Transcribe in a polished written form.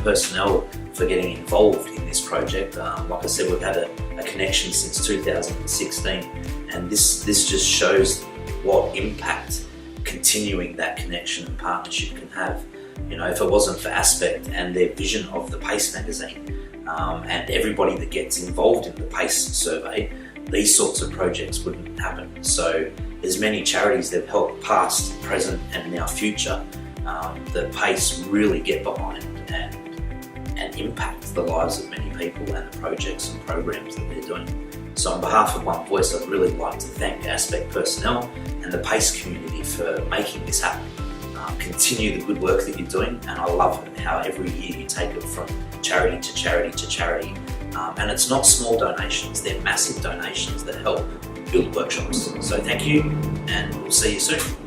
personnel for getting involved in this project. Like I said, we've had a connection since 2016, and this just shows what impact continuing that connection and partnership can have. You know, if it wasn't for Aspect and their vision of the PACE magazine, and everybody that gets involved in the PACE survey, these sorts of projects wouldn't happen. So there's many charities that have helped past, present and now future that PACE really get behind and impact the lives of many people and the projects and programs that they're doing. So on behalf of One Voice, I'd really like to thank Aspect personnel and the PACE community for making this happen. Continue the good work that you're doing, and I love how every year you take it from charity to charity to charity. And it's not small donations, they're massive donations that help build workshops. So thank you, and we'll see you soon.